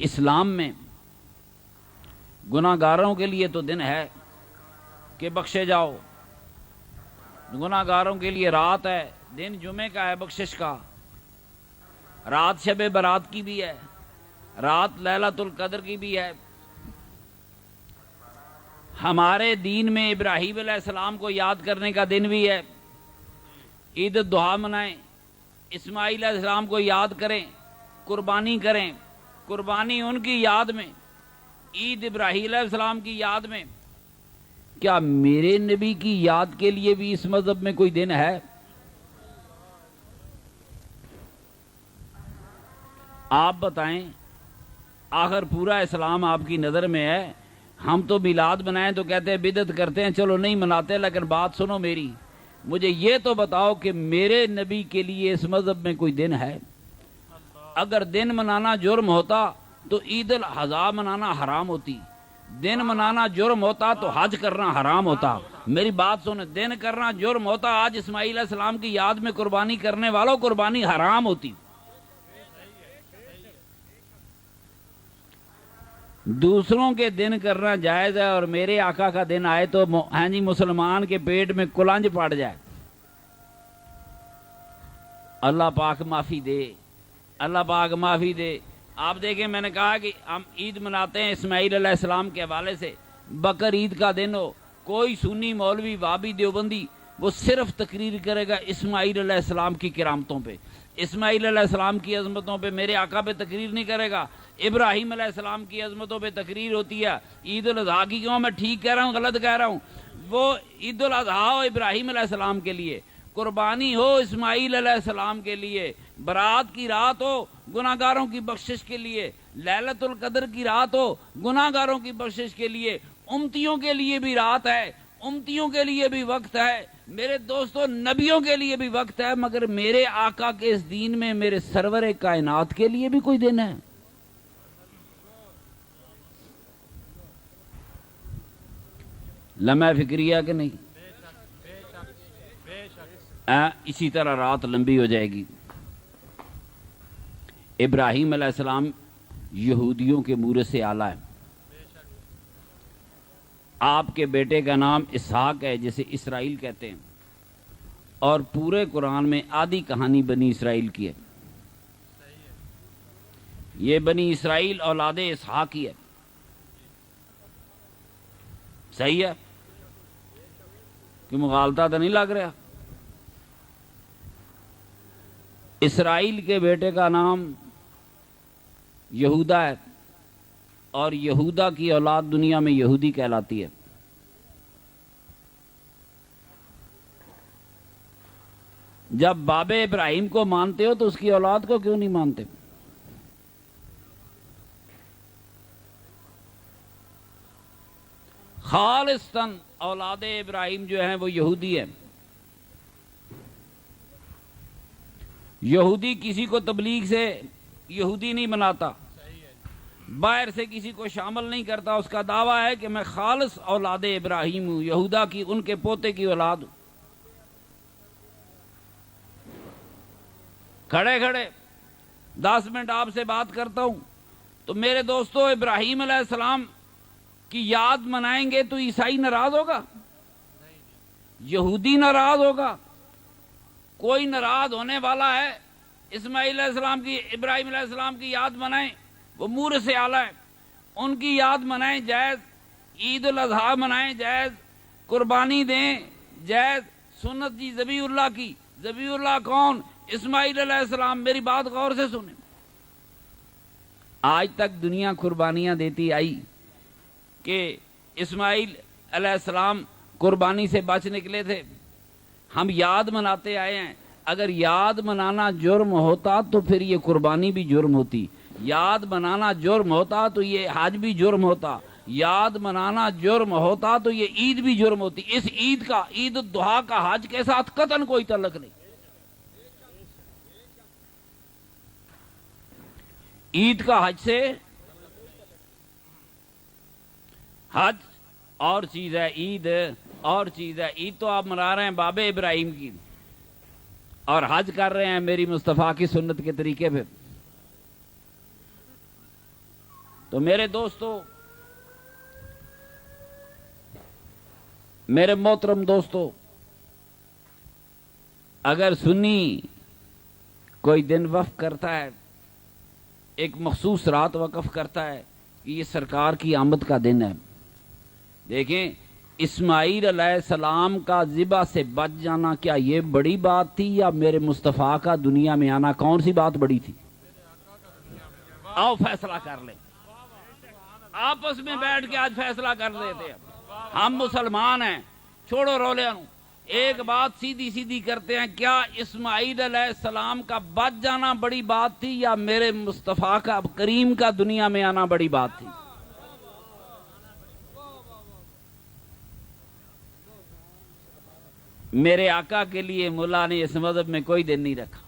اسلام میں گناہ گاروں کے لیے تو دن ہے کہ بخشے جاؤ، گناہ گاروں کے لیے رات ہے، دن جمعے کا ہے بخشش کا، رات شب برات کی بھی ہے، رات لیلۃ القدر کی بھی ہے۔ ہمارے دین میں ابراہیم علیہ السلام کو یاد کرنے کا دن بھی ہے، عید الضحیٰ منائیں، اسماعیل علیہ السلام کو یاد کریں، قربانی کریں، قربانی ان کی یاد میں، عید ابراہیم علیہ السلام کی یاد میں۔ کیا میرے نبی کی یاد کے لیے بھی اس مذہب میں کوئی دن ہے؟ آپ بتائیں، آخر پورا اسلام آپ کی نظر میں ہے، ہم تو میلاد منائیں تو کہتے ہیں بدعت کرتے ہیں، چلو نہیں مناتے، لیکن بات سنو میری، مجھے یہ تو بتاؤ کہ میرے نبی کے لیے اس مذہب میں کوئی دن ہے؟ اگر دن منانا جرم ہوتا تو عید الاضحیٰ منانا حرام ہوتی، دن منانا جرم ہوتا تو حج کرنا حرام ہوتا۔ میری بات سنیں، دن کرنا جرم ہوتا، آج اسماعیل علیہ السلام کی یاد میں قربانی کرنے والوں قربانی حرام ہوتی۔ دوسروں کے دن کرنا جائز ہے اور میرے آقا کا دن آئے تو ہاں جی مسلمان کے پیٹ میں کلنج پڑ جائے۔ اللہ پاک معافی دے، اللہ پاک معافی دے۔ آپ دیکھیں، میں نے کہا کہ ہم عید مناتے ہیں اسماعیل علیہ السلام کے حوالے سے، بقر عید کا دن ہو، کوئی سنی مولوی وابی دیوبندی وہ صرف تقریر کرے گا اسماعیل علیہ السلام کی کرامتوں پہ، اسماعیل علیہ السلام کی عظمتوں پہ، میرے آقا پہ تقریر نہیں کرے گا۔ ابراہیم علیہ السلام کی عظمتوں پہ تقریر ہوتی ہے، عید الاضحیٰ کی کیوں، میں ٹھیک کہہ رہا ہوں غلط کہہ رہا ہوں؟ وہ عید الاضحیٰ ہو ابراہیم علیہ السلام کے لیے، قربانی ہو اسماعیل علیہ السلام کے لیے، برات کی رات ہو گناہ گاروں کی بخشش کے لیے، لیلۃ القدر کی رات ہو گناہ گاروں کی بخشش کے لیے، امتیوں کے لیے بھی رات ہے، امتیوں کے لیے بھی وقت ہے، میرے دوستوں نبیوں کے لیے بھی وقت ہے، مگر میرے آقا کے اس دین میں میرے سرور کائنات کے لیے بھی کوئی دن ہے؟ لمحہ فکریہ کہ نہیں؟ اسی طرح رات لمبی ہو جائے گی۔ ابراہیم علیہ السلام یہودیوں کے مورث سے اعلیٰ ہے، آپ کے بیٹے کا نام اسحاق ہے جسے اسرائیل کہتے ہیں، اور پورے قرآن میں آدھی کہانی بنی اسرائیل کی ہے۔ یہ بنی اسرائیل اولاد اسحاق ہی ہے، صحیح ہے کہ مغالطہ تو نہیں لگ رہا؟ اسرائیل کے بیٹے کا نام یہودا ہے، اور یہودا کی اولاد دنیا میں یہودی کہلاتی ہے۔ جب باب ابراہیم کو مانتے ہو تو اس کی اولاد کو کیوں نہیں مانتے؟ خالصتاً اولاد ابراہیم جو ہیں وہ یہودی ہیں۔ یہودی کسی کو تبلیغ سے یہودی نہیں بناتا، باہر سے کسی کو شامل نہیں کرتا، اس کا دعویٰ ہے کہ میں خالص اولاد ابراہیم ہوں، یہودا کی، ان کے پوتے کی اولاد ہوں۔ کھڑے کھڑے 10 منٹ آپ سے بات کرتا ہوں تو میرے دوستو ابراہیم علیہ السلام کی یاد منائیں گے تو عیسائی ناراض ہوگا؟ یہودی ناراض ہوگا؟ کوئی ناراض ہونے والا ہے؟ اسماعیل علیہ السلام کی، ابراہیم علیہ السلام کی یاد منائیں، وہ مورث سے اعلیٰ ہے، ان کی یاد منائیں جائز، عید الاضحیٰ منائیں جائز، قربانی دیں جائز، سنت جی ذبیح اللہ کی، ذبیح اللہ کون؟ اسماعیل علیہ السلام۔ میری بات غور سے سنیں، آج تک دنیا قربانیاں دیتی آئی کہ اسماعیل علیہ السلام قربانی سے بچ نکلے تھے، ہم یاد مناتے آئے ہیں۔ اگر یاد منانا جرم ہوتا تو پھر یہ قربانی بھی جرم ہوتی، یاد منانا جرم ہوتا تو یہ حج بھی جرم ہوتا، یاد منانا جرم ہوتا تو یہ عید بھی جرم ہوتی۔ اس عید کا، عید الضحیٰ کا حج کے ساتھ قطعاً کوئی تعلق نہیں۔ عید کا حج سے، حج اور چیز ہے، عید اور چیز ہے۔ عید تو آپ منا رہے ہیں باب ابراہیم کی، اور حج کر رہے ہیں میری مصطفیٰ کی سنت کے طریقے پہ۔ تو میرے دوستو، میرے محترم دوستو، اگر سنی کوئی دن وقف کرتا ہے، ایک مخصوص رات وقف کرتا ہے کہ یہ سرکار کی آمد کا دن ہے، دیکھیں اسماعیل علیہ السلام کا ذبح سے بچ جانا کیا یہ بڑی بات تھی یا میرے مصطفیٰ کا دنیا میں آنا کون سی بات بڑی تھی؟ آؤ فیصلہ کر لیں، آپس میں بیٹھ کے آج فیصلہ کر لیتے ہیں۔ ہم مسلمان ہیں، چھوڑو رولے نو، ایک بات سیدھی سیدھی کرتے ہیں، کیا اسماعیل علیہ السلام کا بچ جانا بڑی بات تھی یا میرے مصطفیٰ کا کریم کا دنیا میں آنا بڑی بات تھی؟ میرے آقا کے لیے ملا نے اس مذہب میں کوئی دن نہیں رکھا۔